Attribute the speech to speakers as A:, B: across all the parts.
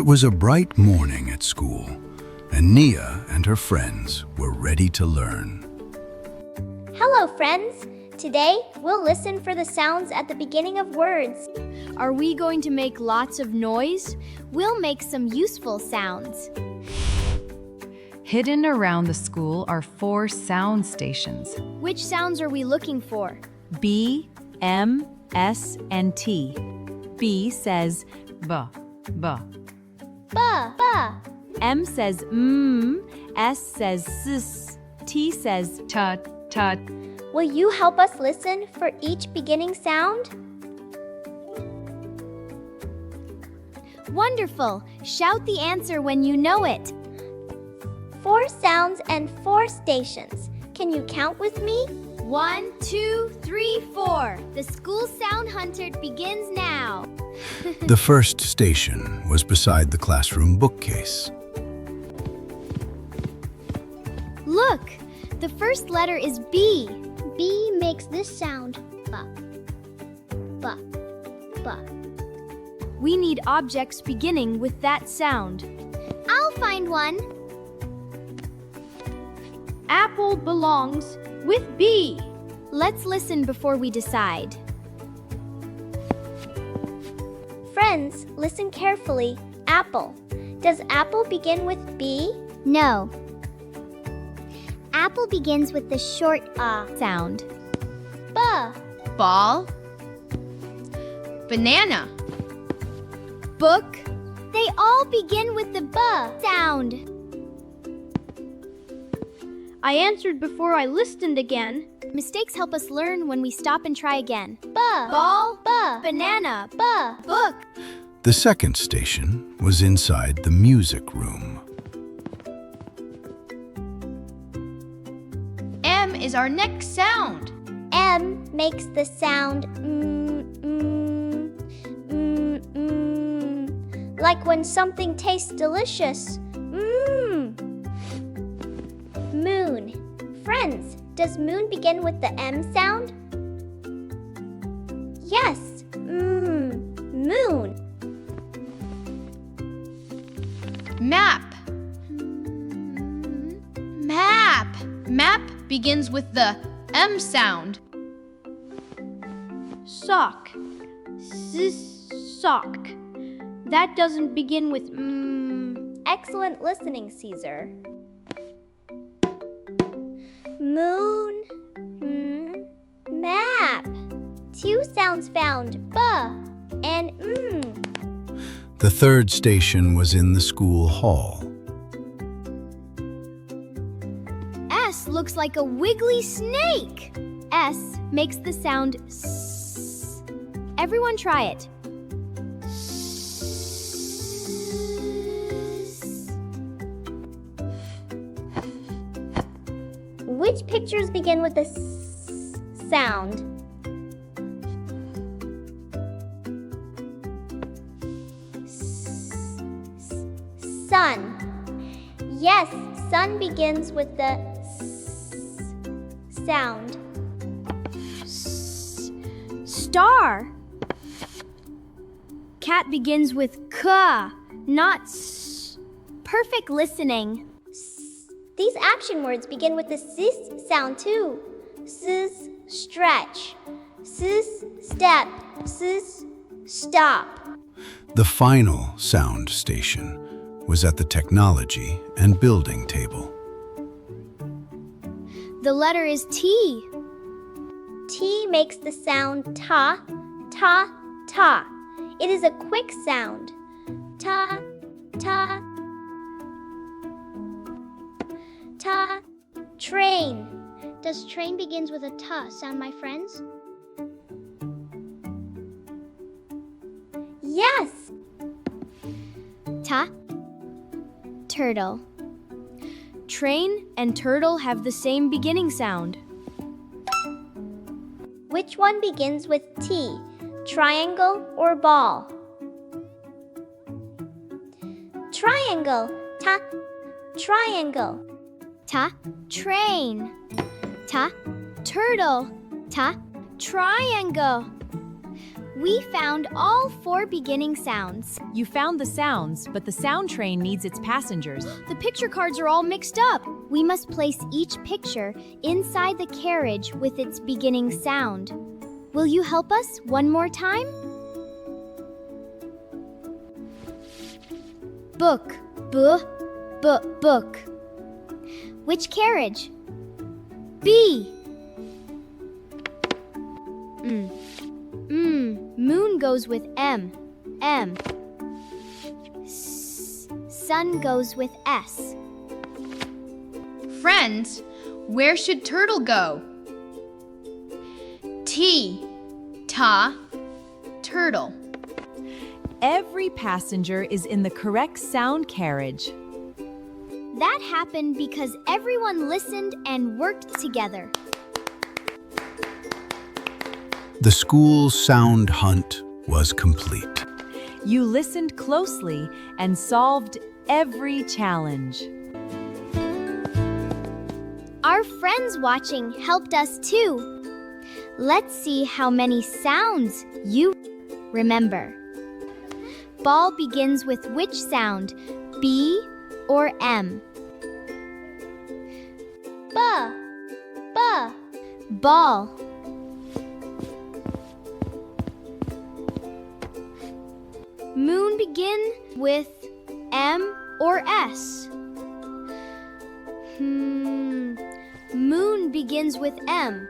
A: It was a bright morning at school, and Nia and her friends were ready to learn.
B: Hello, friends! Today, we'll listen for the sounds at the beginning of words.
C: Are we going to make lots of noise? We'll make some useful sounds.
D: Hidden around the school are 4 sound stations.
C: Which sounds are we looking for?
D: B, M, S, and T. B says B, B.
B: Ba, ba.
D: M says S says S, T says T, T.
B: Will you help us listen for each beginning sound?
C: Wonderful! Shout the answer when you know it.
B: 4 sounds and 4 stations. Can you count with me?
C: 1, 2, 3, 4. The school sound hunter begins now.
A: The first station was beside the classroom bookcase.
C: Look, the first letter is B.
B: B makes this sound. Ba, ba, ba.
C: We need objects beginning with that sound.
B: I'll find one.
C: Apple belongs with B. Let's listen before we decide.
B: Friends, listen carefully. Apple. Does apple begin with B?
C: No.
B: Apple begins with the short
C: Sound.
B: ba.
E: Ball, banana,
C: Book.
B: They all begin with the ba sound.
C: I answered before I listened again. Mistakes help us learn when we stop and try again.
B: Ba.
C: Ball,
B: Ba.
C: banana,
B: Ba.
C: book.
A: The second station was inside the music room.
E: M is our next sound.
B: M makes the sound like when something tastes delicious. Moon. Friends, does moon begin with the M sound? Yes. Moon.
E: Map, map. Map begins with the M sound.
C: Sock. Sock. That doesn't begin with
B: Excellent listening, Caesar. Moon. Map. 2 sounds found. Ba and
A: The third station was in the school hall.
C: S looks like a wiggly snake. S makes the sound S. Everyone try it.
B: Which pictures begin with the S sound? Sun. Yes, sun begins with the S sound.
C: Star. Cat begins with K, not S. Perfect listening.
B: These action words begin with the S sound too. S, stretch. S, step. S, stop.
A: The final sound station was at the technology and building table.
C: The letter is T.
B: T makes the sound ta, ta, ta. It is a quick sound. Ta, ta, ta. Train. Does train begins with a ta sound, my friends? Yes.
C: Ta. Turtle. Train and turtle have the same beginning sound.
B: Which one begins with T? Triangle or ball? Triangle. Ta. Triangle.
C: Ta. Train. Ta. Turtle. Ta. Triangle. We found all 4 beginning sounds.
D: You found the sounds, but the sound train needs its passengers.
C: The picture cards are all mixed up. We must place each picture inside the carriage with its beginning sound. Will you help us one more time? Book. Book. Which carriage? B. Moon goes with M. Sun goes with S.
E: Friends, where should turtle go? T. Ta. Turtle.
D: Every passenger is in the correct sound carriage.
C: That happened because everyone listened and worked together.
A: The school sound hunt was complete.
D: You listened closely and solved every challenge.
C: Our friends watching helped us too. Let's see how many sounds you remember. Ball begins with which sound? B or M? Ball. Moon begin with M or S? Moon begins with M.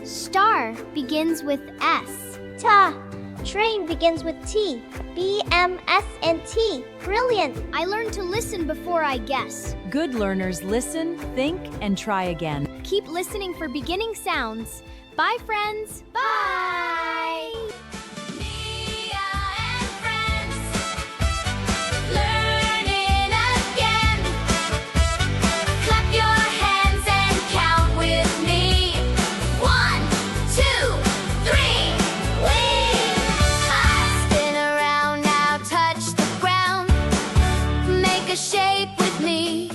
C: Star begins with S.
B: Ta. Train begins with T. B, M, S, and T. Brilliant.
C: I learned to listen before I guess.
D: Good learners listen, think, and try again.
C: Keep listening for beginning sounds. Bye, friends. Bye.
B: Shape with me.